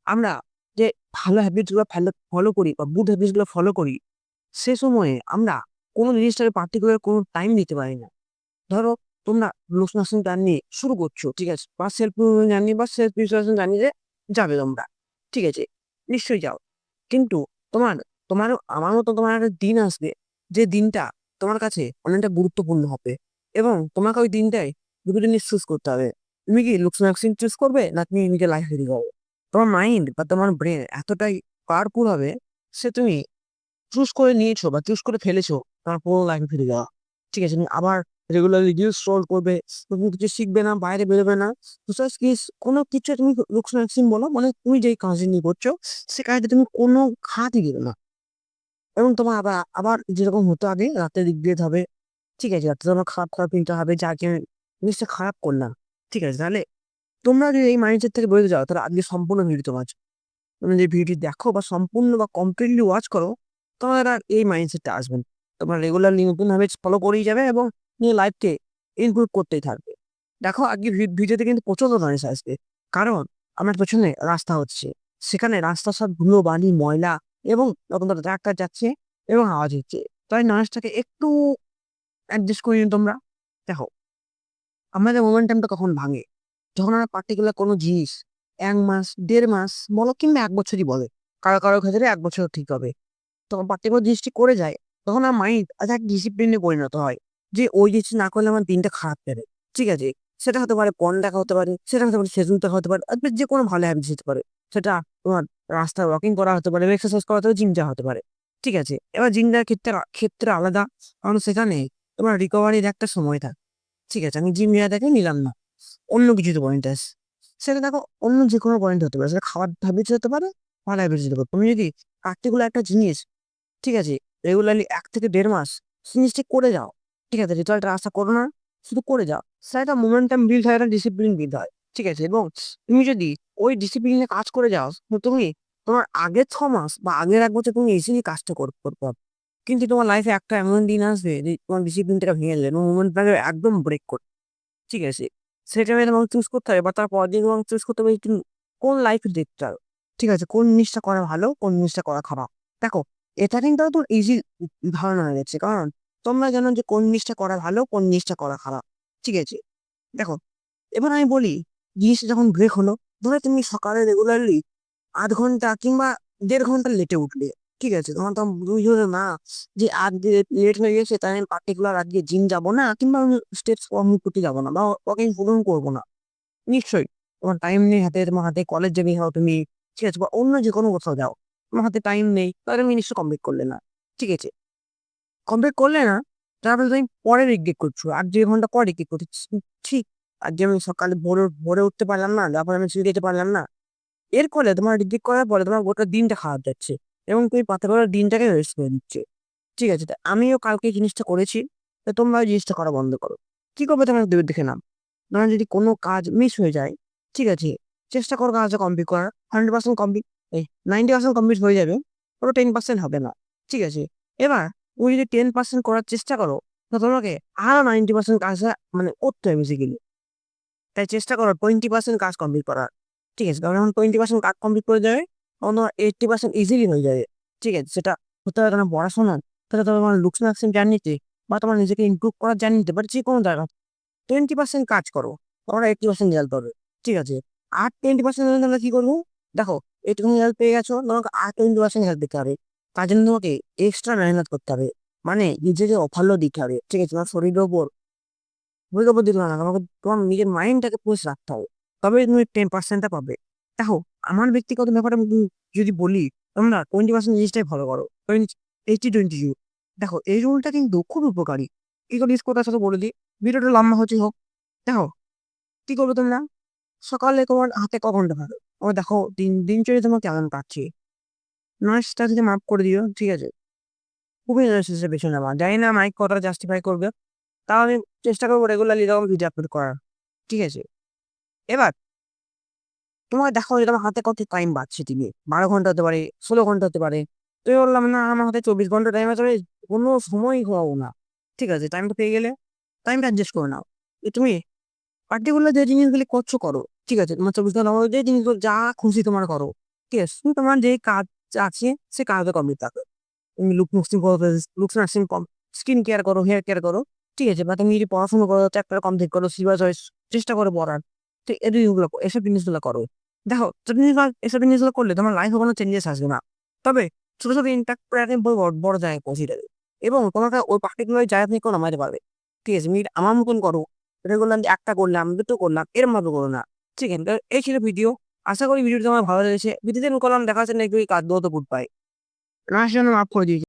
আমরা যে ভালো হ্যাবিটস গুলো ফলো করি বা গুড হ্যাবিটস গুলো ফলো করি, সে সময়ে আমরা কোনো জিনিসটাকে পার্টিকুলার কোনো টাইম দিতে পারি না। ধরো তোমরা লুজ মোশন জার্নি শুরু করছো, ঠিক আছে? বা সেলফ ইমপ্রুভমেন্ট জার্নি বা সেলফ প্রিপারেশন জার্নিতে যাবে তোমরা। ঠিক আছে? নিশ্চয়ই যাও। কিন্তু তোমার তোমারও আমার মতো তোমার একটা দিন আসবে, যে দিনটা তোমার কাছে অনেকটা গুরুত্বপূর্ণ হবে এবং তোমাকে ওই দিনটায় দুটো জিনিস চুজ করতে হবে। তুমি কি লুকস ম্যাক্সিম চুজ করবে, না তুমি নিজের লাইফ হেরে যাবে? তোমার মাইন্ড বা তোমার ব্রেন এতটাই পাওয়ারফুল হবে, সে তুমি চুজ করে নিয়েছো বা চুজ করে ফেলেছো তোমার পুরো লাইফে ফিরে যাওয়া। ঠিক আছে? তুমি আবার রেগুলারলি রিলস স্ক্রল করবে, নতুন কিছু শিখবে না, বাইরে বেরোবে না। সোশ্যাল স্কিলস কোনো কিছু তুমি লুকস ম্যাক্সিম বলো, মানে তুমি যেই কাজটি নিয়ে করছো সে কাজে তুমি কোনো খাতই দিবে না। এবং তোমার আবার আবার যেরকম হতো আগে, রাতে রিগ্রেট হবে। ঠিক আছে? রাতে তোমার খারাপ খারাপ চিন্তা হবে যে আজকে আমি জিনিসটা খারাপ করলাম। ঠিক আছে? তাহলে তোমরা যদি এই মাইন্ডসেট থেকে বেরোতে যাও, তাহলে আজকে সম্পূর্ণ ভিডিও তোমার। তুমি যে ভিডিওটি দেখো বা সম্পূর্ণ বা কমপ্লিটলি ওয়াচ করো, তোমার আর এই মাইন্ডসেটটা আসবে না। তোমরা রেগুলারলি নতুন হ্যাবিটস ফলো করেই যাবে এবং নিজের লাইফকে ইমপ্রুভ করতেই থাকবে। দেখো আজকে ভিডিওতে কিন্তু প্রচন্ড নয়েজ আসবে, কারণ আমার পেছনে রাস্তা হচ্ছে, সেখানে রাস্তার সব ধুলো বালি ময়লা এবং নতুন ট্রাক্টর যাচ্ছে এবং আওয়াজ হচ্ছে। তাই নয়েজটাকে একটু অ্যাডজাস্ট করে নিন তোমরা। দেখো, আমাদের মোমেন্টামটা কখন ভাঙে? যখন আমরা পার্টিকুলার কোনো জিনিস ১ মাস, ১.৫ মাস বলো কিংবা ১ বছরই বলে। কারো, কারো ক্ষেত্রে ১ বছরও ঠিক হবে। তখন পার্টিকুলার জিনিসটি করে যায়, তখন আমার মাইন্ড এক ডিসিপ্লিনে পরিণত হয়। যে ওই জিনিসটা না করলে আমার দিনটা খারাপ যাবে। ঠিক আছে? সেটা হতে পারে পর্ন দেখা হতে পারে, সেটা হতে পারে ফেসবুক দেখা হতে পারে, যেকোনো ভালো হ্যাবিটস হতে পারে। সেটা তোমার রাস্তায় ওয়াকিং করা হতে পারে, এক্সারসাইজ করা হতে পারে, জিম যাওয়া হতে পারে। ঠিক আছে? এবার জিম যাওয়ার ক্ষেত্রে আলাদা, কারণ সেখানে তোমার রিকভারির একটা সময় থাকে। ঠিক আছে? আমি জিম যাওয়াটাকে নিলাম না। অন্য কিছুতে পয়েন্ট আছে। সেটা দেখো অন্য যেকোনো পয়েন্ট হতে পারে। সেটা খাবার হ্যাবিটস হতে পারে, ভালো হ্যাবিটস হতে পারে। তুমি যদি পার্টিকুলার একটা জিনিস, ঠিক আছে, রেগুলারলি ১ থেকে ১.৫ মাস জিনিসটি করে যাও। ঠিক আছে? রেজাল্টের আশা করো না, শুধু করে যাও। সেটা একটা মোমেন্টাম বিল্ড হয়, একটা ডিসিপ্লিন বিল্ড হয়। ঠিক আছে? এবং তুমি যদি ওই ডিসিপ্লিনে কাজ করে যাও, তো তুমি তোমার আগের ৬ মাস বা আগের ১ বছর তুমি ইজিলি কাজটা করতে পারবে। কিন্তু তোমার লাইফে একটা এমন দিন আসবে যে তোমার ডিসিপ্লিনটাকে ভেঙে দেবে এবং মোমেন্টটাকে একদম ব্রেক করবে। ঠিক আছে? সেটা আমি তোমাকে চুজ করতে হবে বা তার পরের দিন তোমাকে চুজ করতে হবে যে তুমি কোন লাইফ দেখতে চাও। ঠিক আছে? কোন জিনিসটা করা ভালো, কোন জিনিসটা করা খারাপ। দেখো, এটা কিন্তু একদম ইজি ধারণা হয়ে গেছে। কারণ তোমরা জানো যে কোন জিনিসটা করা ভালো, কোন জিনিসটা করা খারাপ। ঠিক আছে? দেখো, এবার আমি বলি, জিনিসটা যখন ব্রেক হলো, ধরো তুমি সকালে রেগুলারলি ০.৫ ঘন্টা কিংবা ১.৫ ঘন্টা লেটে উঠলে। ঠিক আছে? তোমার তখন বুঝলো না যে আজকে লেট হয়ে গেছে, তাই আমি পার্টিকুলার আজকে জিম যাবো না কিংবা আমি স্টেপস ফর্ম করতে যাবো না বা ওয়াকিং পূরণ করবো না। নিশ্চয়ই তোমার টাইম নেই হাতে, তোমার হাতে কলেজ যাবি হও তুমি, ঠিক আছে? বা অন্য যেকোনো কোথাও যাও। তোমার হাতে টাইম নেই, তাহলে তুমি নিশ্চয়ই কমপ্লিট করলে না। ঠিক আছে? কমপ্লিট করলে না, তারপরে তুমি পরে রিগ্রেট করছো। আর ১.৫ ঘন্টা পরে রিগ্রেট করছি, ছি! আজকে আমি সকালে ভোরে ভোরে উঠতে পারলাম না, তারপরে আমি চুল যেতে পারলাম না। এর ফলে তোমার রিগ্রেট করার পরে তোমার গোটা দিনটা খারাপ যাচ্ছে এবং তুমি পাতে করে দিনটাকে ওয়েস্ট করে দিচ্ছে। ঠিক আছে? তা আমিও কালকে এই জিনিসটা করেছি। তো তোমরা ওই জিনিসটা করা বন্ধ করো। কি করবে তোমরা দেখে নাও। তোমার যদি কোনো কাজ মিস হয়ে যায়, ঠিক আছে? চেষ্টা করো কাজটা কমপ্লিট করার। 100% কমপ্লিট, এই 90% কমপ্লিট হয়ে যাবে। পুরো 10% হবে না। ঠিক আছে? এবার তুমি যদি 10% করার চেষ্টা করো, তো তোমাকে আরো 90% কাজটা মানে করতে হবে বেসিক্যালি। তাই চেষ্টা করো 20% কাজ কমপ্লিট করার। ঠিক আছে? কারণ যখন 20% কাজ কমপ্লিট করে যাবে, তখন তোমার 80% ইজিলি হয়ে যাবে। ঠিক আছে? সেটা হতে পারে তোমার পড়াশোনা, সেটা তোমার লুকস ম্যাক্সিম জার্নিতে বা তোমার নিজেকে ইমপ্রুভ করার জার্নিতে, বাট যেকোনো জায়গা 20% কাজ করো, তোমরা 80% রেজাল্ট পাবে। ঠিক আছে? আর 20% তোমরা কি করবো? দেখো, এইটুকুনি রেজাল্ট পেয়ে গেছো, তোমাকে আর 20% হেল্প দিতে হবে। তার জন্য তোমাকে এক্সট্রা মেহনত করতে হবে। মানে নিজেকে অফাল্য দিতে হবে। ঠিক আছে? তোমার শরীরের উপর বৈজ্ঞাপন দিতে হবে না, তোমাকে তোমার নিজের মাইন্ডটাকে পুশ রাখতে হবে। তবেই তুমি 10% পাবে। দেখো, আমার ব্যক্তিগত ব্যাপারে যদি বলি, তোমরা 20% জিনিসটাই ফলো করো। 80-20 রুল। দেখো, এই রুলটা কিন্তু খুব উপকারী। কি করে ইউজ করতে হয় সেটা বলে দিই। ভিডিওটা লম্বা হচ্ছে হোক। দেখো, কি করবে তোমরা? সকালে তোমার হাতে ক ঘন্টা থাকে? ও দেখো দিনচর্যা তোমার কেমন কাটছে? নয়েজটা যদি মাফ করে দিও, ঠিক আছে? খুবই নয়েজ এর পেছনে আমার। জানি না মাইক কতটা জাস্টিফাই করবে। তাও আমি চেষ্টা করবো রেগুলারলি এরকম ভিডিও আপলোড করার। ঠিক আছে? এবার তোমার দেখো যে তোমার হাতে কত টাইম বাঁচছে, তুমি ১২ ঘন্টা হতে পারে, ১৬ ঘন্টা হতে পারে। তুমি বললাম না আমার হাতে ২৪ ঘন্টা টাইম আছে, আমি কোনো সময়ই ঘুমাবো না। ঠিক আছে? টাইমটা পেয়ে গেলে টাইমটা অ্যাডজাস্ট করে নাও। তুমি পার্টিকুলার যে জিনিসগুলি করছো করো। ঠিক আছে? তোমার ২৪ ঘন্টা যে জিনিসগুলো যা খুশি তোমার করো। ঠিক আছে? তুমি তোমার যে কাজ আছে সে কাজটা কমপ্লিট রাখো। তুমি লুকস নার্সিং স্কিন কেয়ার করো, হেয়ার কেয়ার করো, ঠিক আছে? বা তুমি যদি পড়াশোনা করো, চ্যাপ্টার কমপ্লিট করো, সিলেবাস ওয়াইজ চেষ্টা করো পড়ার। ঠিক এসব জিনিসগুলো করো। দেখো এসব জিনিসগুলো করলে তোমার লাইফে কোনো চেঞ্জেস আসবে না। তবে ছোট, ছোট ইমপ্যাক্ট করে একদিন বড় জায়গায় পৌঁছে যাবে। এবং তোমাকে ওই পার্টিকুলার জায়গা থেকে কেউ নামাতে পারবে। ঠিক আছে? তুমি আমার মতন করো। রেগুলার ১ টা করলাম, ২ টো করলাম, এরম ভাবে করো না। ঠিক আছে? তো এই ছিল ভিডিও। আশা করি ভিডিওটি তোমার ভালো লেগেছে। ভিডিওতে আমি করলাম দেখা হচ্ছে নেক্সট উইক আর দো তো গুড বাই। লাস্টের জন্য মাফ করে দিয়েছি।